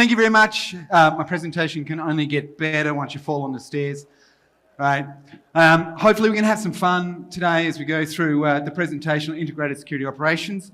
Thank you very much. My presentation can only get better once you fall on the stairs. Right. Hopefully we're going to have some fun today as we go through the presentation on integrated security operations.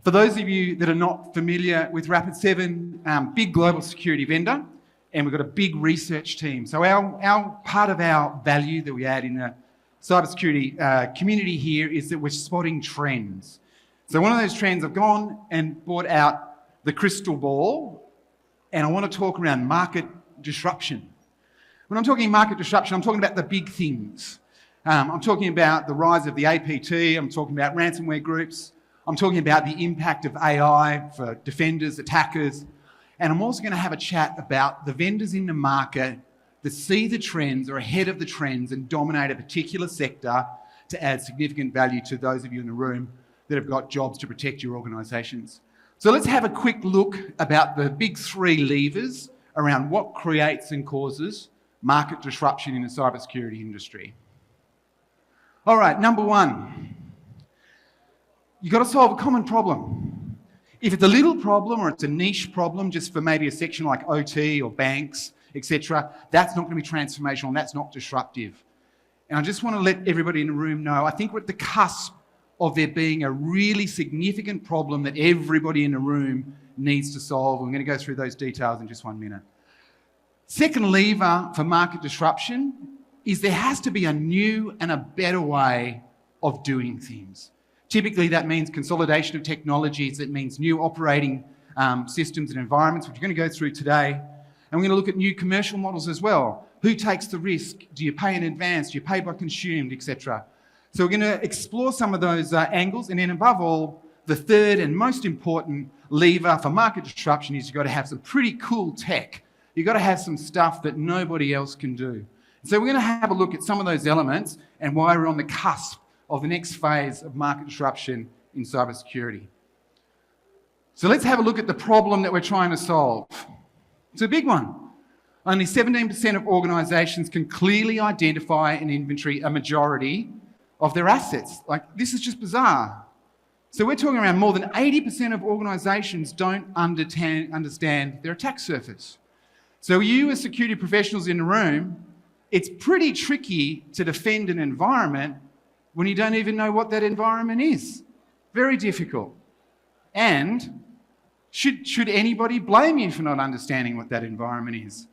For those of you that are not familiar with Rapid7, big global security vendor, and we've got a big research team. So our part of our value that we add in the cybersecurity community here is that we're spotting trends. So one of those trends, I've gone and brought out the crystal ball, and I want to talk around market disruption. When I'm talking market disruption, I'm talking about the big things. I'm talking about the rise of the APT, I'm talking about ransomware groups, I'm talking about the impact of AI for defenders, attackers, and I'm also going to have a chat about the vendors in the market that see the trends or ahead of the trends and dominate a particular sector to add significant value to those of you in the room that have got jobs to protect your organisations. So let's have a quick look about the big three levers around what creates and causes market disruption in the cybersecurity industry. All right, number one, you've got to solve a common problem. If it's a little problem or it's a niche problem just for maybe a section like OT or banks, etc., that's not going to be transformational and that's not disruptive. And I just want to let everybody in the room know, I think we're at the cusp of there being a really significant problem that everybody in the room needs to solve. I'm going to go through those details in just 1 minute. Second lever for market disruption is there has to be a new and a better way of doing things. Typically that means consolidation of technologies, that means new operating systems and environments, which we're going to go through today. And we're going to look at new commercial models as well. Who takes the risk? Do you pay in advance? Do you pay by consumed, etc.? So we're going to explore some of those angles, and then above all, the third and most important lever for market disruption is you've got to have some pretty cool tech. You've got to have some stuff that nobody else can do. So we're going to have a look at some of those elements and why we're on the cusp of the next phase of market disruption in cybersecurity. So let's have a look at the problem that we're trying to solve. It's a big one. Only 17% of organisations can clearly identify and inventory a majority of their assets. Like, this is just bizarre. So we're talking around more than 80% of organisations don't understand their attack surface. So you as security professionals in the room, it's pretty tricky to defend an environment when you don't even know what that environment is. Very difficult. And should anybody blame you for not understanding what that environment is?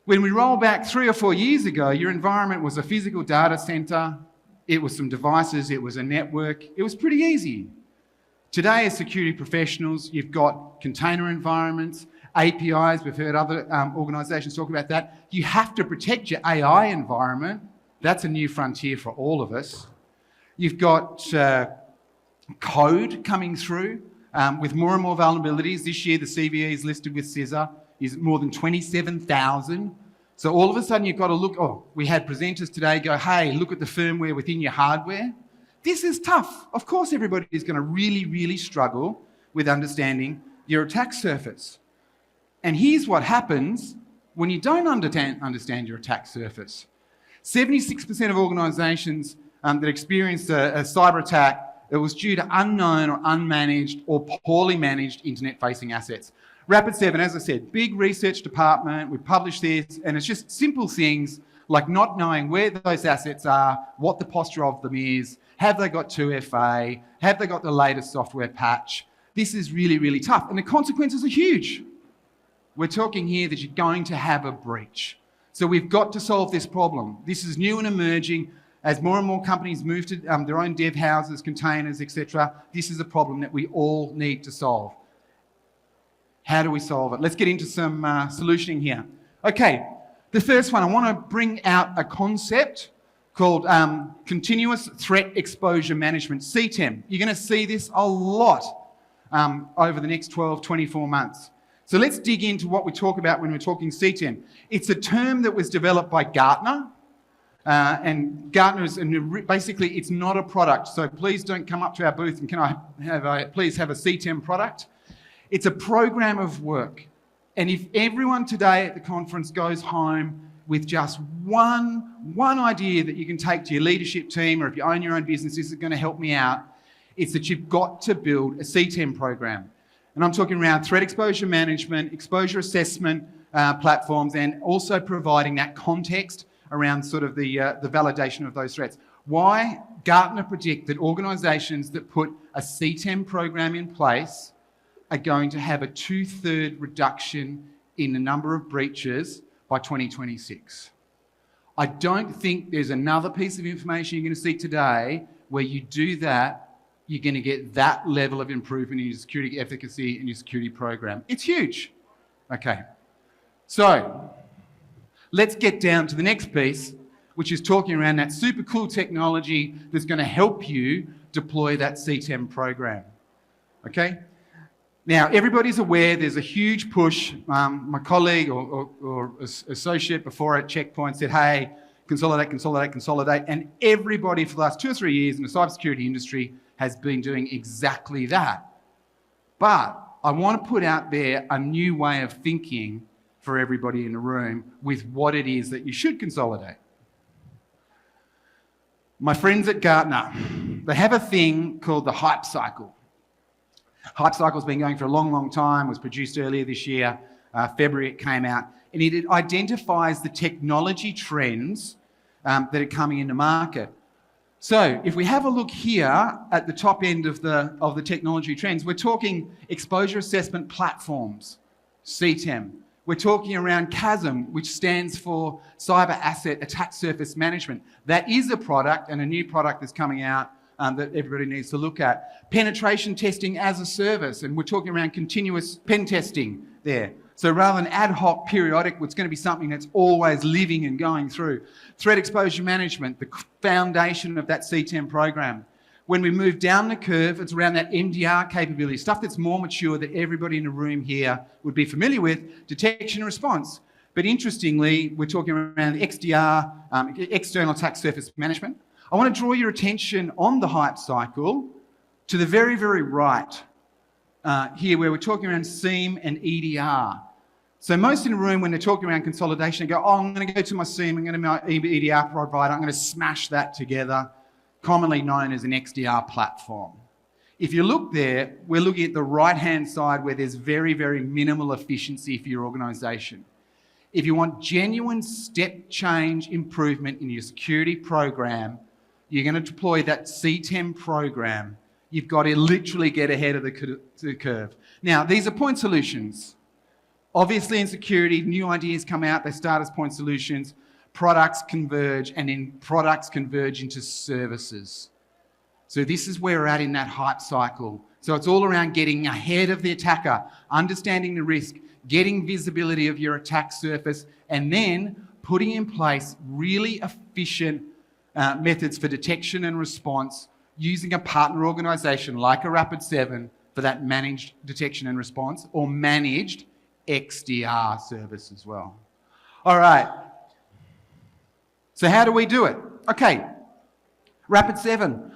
When we roll back 3 or 4 years ago, your environment was a physical data centre, it was some devices, it was a network, it was pretty easy. Today as security professionals, you've got container environments, APIs, we've heard other organisations talk about that. You have to protect your AI environment. That's a new frontier for all of us. You've got code coming through with more and more vulnerabilities. This year the CVE is listed with CISA is more than 27,000. So all of a sudden you've got to look, we had presenters today go, hey, look at the firmware within your hardware. This is tough. Of course everybody is going to really, really struggle with understanding your attack surface. And here's what happens when you don't understand your attack surface. 76% of organisations that experienced a cyber attack, it was due to unknown or unmanaged or poorly managed internet-facing assets. Rapid7, as I said, big research department, we publish this, and it's just simple things like not knowing where those assets are, what the posture of them is, have they got 2FA, have they got the latest software patch. This is really, really tough, and the consequences are huge. We're talking here that you're going to have a breach. So we've got to solve this problem. This is new and emerging. As more and more companies move to their own dev houses, containers, etc., this is a problem that we all need to solve. How do we solve it? Let's get into some solutioning here. Okay, the first one, I want to bring out a concept called Continuous Threat Exposure Management, CTEM. You're going to see this a lot over the next 12, 24 months. So let's dig into what we talk about when we're talking CTEM. It's a term that was developed by Gartner. And Gartner is, basically, it's not a product. So please don't come up to our booth and can I please have a CTEM product? It's a program of work. And if everyone today at the conference goes home with just one idea that you can take to your leadership team, or if you own your own business, this is going to help me out, it's that you've got to build a CTEM program. And I'm talking around threat exposure management, exposure assessment platforms, and also providing that context around sort of the validation of those threats. Why? Gartner predict that organisations that put a CTEM program in place are going to have a 2/3 reduction in the number of breaches by 2026. I don't think there's another piece of information you're going to see today where you do that, you're going to get that level of improvement in your security efficacy and your security program. It's huge. Okay. So let's get down to the next piece, which is talking around that super cool technology that's going to help you deploy that CTEM program. Okay? Now, everybody's aware there's a huge push. My colleague or associate before at Checkpoint said, hey, consolidate, consolidate, consolidate. And everybody for the last 2 or 3 years in the cybersecurity industry has been doing exactly that. But I want to put out there a new way of thinking for everybody in the room with what it is that you should consolidate. My friends at Gartner, they have a thing called the hype cycle. Hype cycle's been going for a long, long time, was produced earlier this year, February it came out, and it identifies the technology trends that are coming into market. So if we have a look here at the top end of the technology trends, we're talking exposure assessment platforms, CTEM. We're talking around CASM, which stands for Cyber Asset Attack Surface Management. That is a product and a new product that's coming out that everybody needs to look at. Penetration testing as a service, and we're talking around continuous pen testing there. So rather than ad hoc, periodic, it's going to be something that's always living and going through. Threat exposure management, the foundation of that CTEM program. When we move down the curve, it's around that MDR capability, stuff that's more mature that everybody in the room here would be familiar with, detection and response. But interestingly, we're talking around XDR, external attack surface management. I want to draw your attention on the hype cycle to the very, very right here, where we're talking around SIEM and EDR. So most in the room, when they're talking around consolidation, they go, oh, I'm going to go to my SIEM, I'm going to my EDR provider, I'm going to smash that together, commonly known as an XDR platform. If you look there, we're looking at the right-hand side where there's very, very minimal efficiency for your organisation. If you want genuine step change improvement in your security program, you're going to deploy that CTEM program. You've got to literally get ahead of the curve. Now, these are point solutions. Obviously, in security, new ideas come out, they start as point solutions, products converge, and then products converge into services. So this is where we're at in that hype cycle. So it's all around getting ahead of the attacker, understanding the risk, getting visibility of your attack surface, and then putting in place really efficient methods for detection and response using a partner organisation like a Rapid7 for that managed detection and response, or managed XDR service as well. All right. So how do we do it? Okay, Rapid7.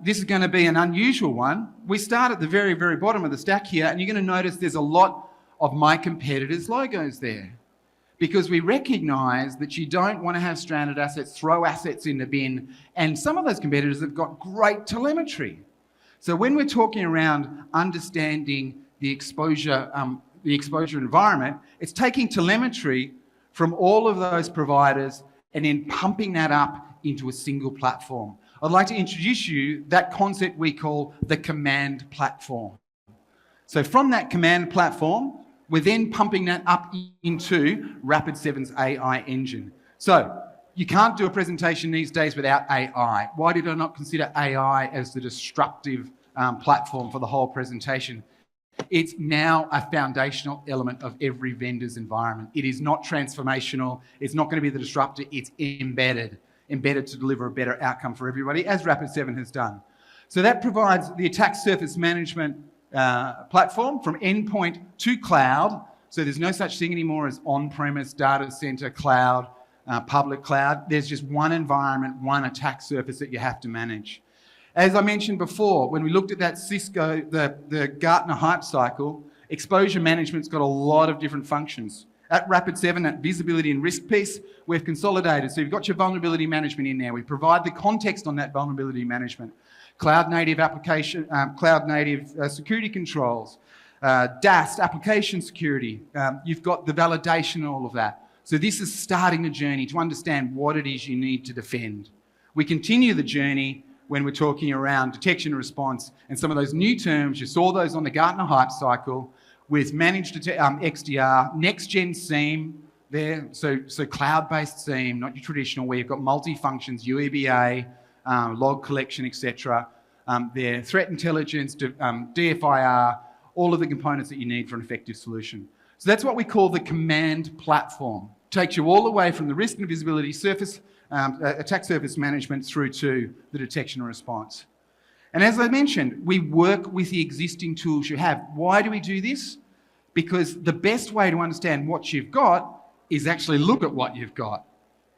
This is going to be an unusual one. We start at the very, very bottom of the stack here, and you're going to notice there's a lot of my competitors' logos there, because we recognise that you don't want to have stranded assets, throw assets in the bin, and some of those competitors have got great telemetry. So when we're talking around understanding the exposure environment, it's taking telemetry from all of those providers and then pumping that up into a single platform. I'd like to introduce you that concept we call the command platform. So from that command platform, we're then pumping that up into Rapid7's AI engine. So you can't do a presentation these days without AI. Why did I not consider AI as the disruptive platform for the whole presentation? It's now a foundational element of every vendor's environment. It is not transformational. It's not going to be the disruptor. It's embedded to deliver a better outcome for everybody, as Rapid7 has done. So that provides the attack surface management platform from endpoint to cloud. So there's no such thing anymore as on-premise, data center, cloud, public cloud. There's just one environment, one attack surface that you have to manage. As I mentioned before, when we looked at that Cisco, the Gartner hype cycle, exposure management's got a lot of different functions. At Rapid7, that visibility and risk piece, we've consolidated. So you've got your vulnerability management in there. We provide the context on that vulnerability management. Cloud-native application, cloud-native security controls, DAST, application security. You've got the validation and all of that. So this is starting the journey to understand what it is you need to defend. We continue the journey when we're talking around detection and response and some of those new terms. You saw those on the Gartner hype cycle with managed XDR, next-gen SIEM there, so cloud-based SIEM, not your traditional, where you've got multi-functions, UEBA, log collection, etc. There, threat intelligence, DFIR, all of the components that you need for an effective solution. So that's what we call the command platform. Takes you all the way from the risk and visibility surface, attack surface management through to the detection and response. And as I mentioned, we work with the existing tools you have. Why do we do this? Because the best way to understand what you've got is actually look at what you've got.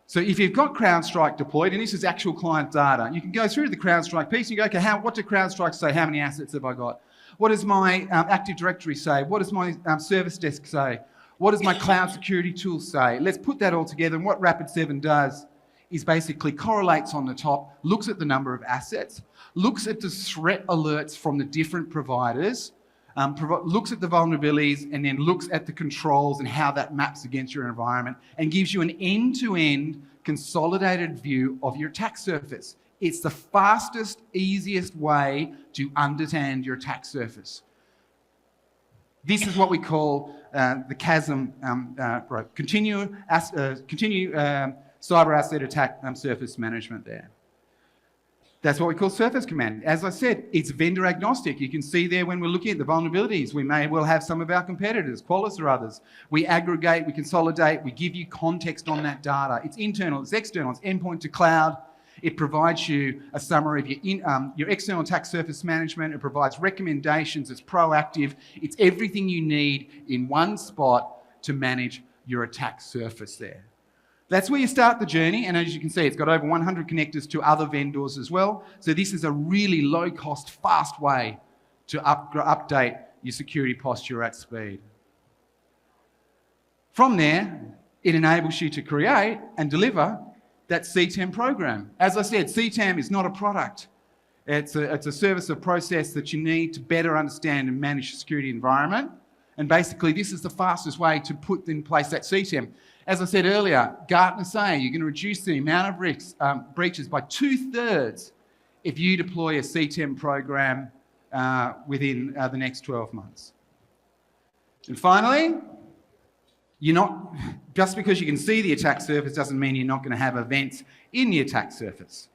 So if you've got CrowdStrike deployed, and this is actual client data, you can go through the CrowdStrike piece and you go, okay, what do CrowdStrike say? How many assets have I got? What does my Active Directory say? What does my service desk say? What does my cloud security tool say? Let's put that all together, and what Rapid7 does is basically correlates on the top, looks at the number of assets, looks at the threat alerts from the different providers, looks at the vulnerabilities, and then looks at the controls and how that maps against your environment, and gives you an end-to-end consolidated view of your attack surface. It's the fastest, easiest way to understand your attack surface. This is what we call the CASM, continue cyber asset attack surface management there. That's what we call surface command. As I said, it's vendor agnostic. You can see there when we're looking at the vulnerabilities, we may well have some of our competitors, Qualys or others. We aggregate, we consolidate, we give you context on that data. It's internal, it's external, it's endpoint to cloud. It provides you a summary of your external attack surface management. It provides recommendations. It's proactive. It's everything you need in one spot to manage your attack surface there. That's where you start the journey, and as you can see, it's got over 100 connectors to other vendors as well. So this is a really low-cost, fast way to update your security posture at speed. From there, it enables you to create and deliver that CTEM program. As I said, CTEM is not a product. It's a service or process that you need to better understand and manage your security environment. And basically, this is the fastest way to put in place that CTEM. As I said earlier, Gartner say you're going to reduce the amount of risks, breaches by 2/3 if you deploy a CTEM program within the next 12 months. And finally, just because you can see the attack surface doesn't mean you're not going to have events in the attack surface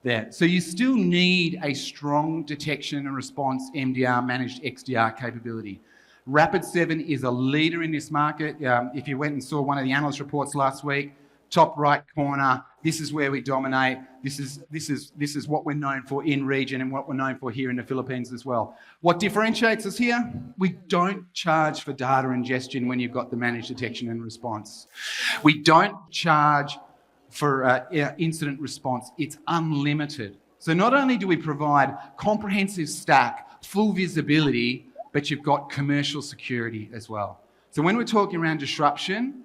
there. So you still need a strong detection and response MDR, managed XDR capability. Rapid7 is a leader in this market. If you went and saw one of the analyst reports last week, top right corner, this is where we dominate. This is what we're known for in region and what we're known for here in the Philippines as well. What differentiates us here? We don't charge for data ingestion when you've got the managed detection and response. We don't charge for incident response. It's unlimited. So not only do we provide comprehensive stack, full visibility, but you've got commercial security as well. So when we're talking around disruption,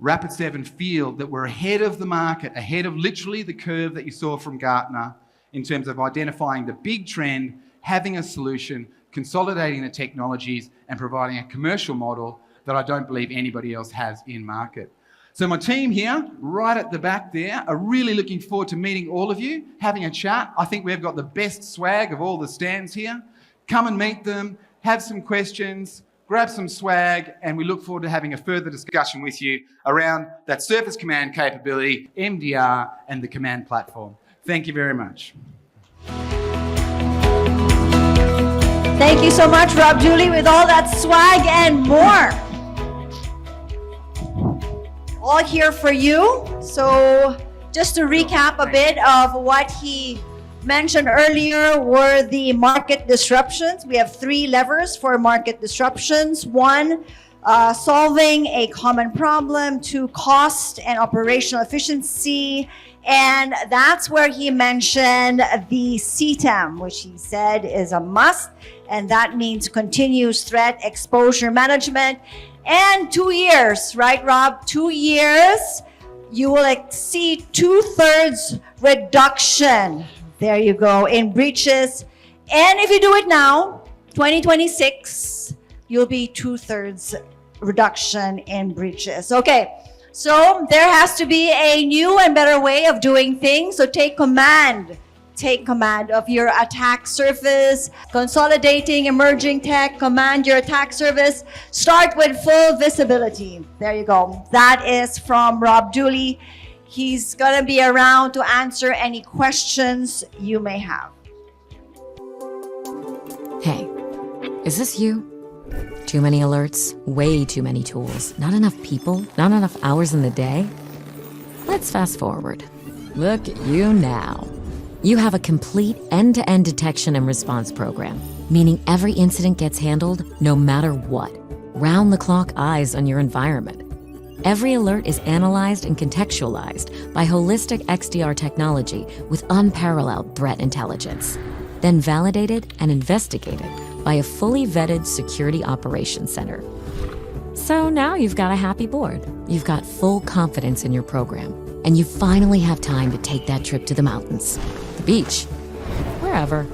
Rapid7 feel that we're ahead of the market, ahead of literally the curve that you saw from Gartner in terms of identifying the big trend, having a solution, consolidating the technologies, and providing a commercial model that I don't believe anybody else has in market. So my team here, right at the back there, are really looking forward to meeting all of you, having a chat. I think we've got the best swag of all the stands here. Come and meet them, have some questions, grab some swag, and we look forward to having a further discussion with you around that surface command capability, MDR, and the command platform. Thank you very much. Thank you so much, Rob Dooley, with all that swag and more. All here for you. So just to recap a bit of what he mentioned earlier were the market disruptions. We have 3 levers for market disruptions. 1, solving a common problem. 2, cost and operational efficiency. And that's where he mentioned the CTEM, which he said is a must. And that means continuous threat exposure management. And 2 years, right, Rob? 2 years, you will see 2/3 reduction. There you go, in breaches. And if you do it now, 2026, you'll be 2/3 reduction in breaches. Okay, so there has to be a new and better way of doing things. So take command of your attack surface, consolidating emerging tech, command your attack surface, start with full visibility. There you go. That is from Rob Dooley. He's gonna be around to answer any questions you may have. Hey, is this you? Too many alerts, way too many tools, not enough people, not enough hours in the day? Let's fast forward. Look at you now. You have a complete end-to-end detection and response program, meaning every incident gets handled no matter what. Round-the-clock eyes on your environment. Every alert is analyzed and contextualized by holistic XDR technology with unparalleled threat intelligence, then validated and investigated by a fully vetted security operations center. So now you've got a happy board. You've got full confidence in your program, and you finally have time to take that trip to the mountains, the beach, wherever.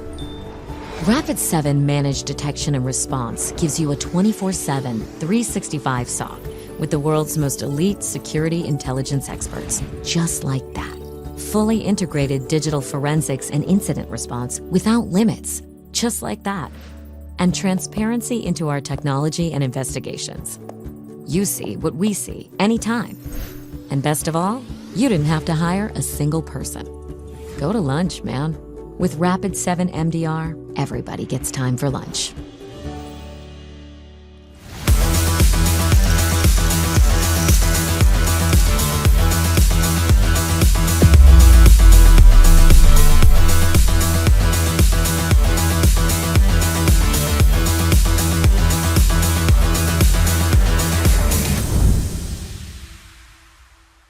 Rapid7 Managed Detection and Response gives you a 24/7, 365 SOC with the world's most elite security intelligence experts, just like that. Fully integrated digital forensics and incident response without limits, just like that. And transparency into our technology and investigations. You see what we see anytime. And best of all, you didn't have to hire a single person. Go to lunch, man. With Rapid7 MDR, everybody gets time for lunch.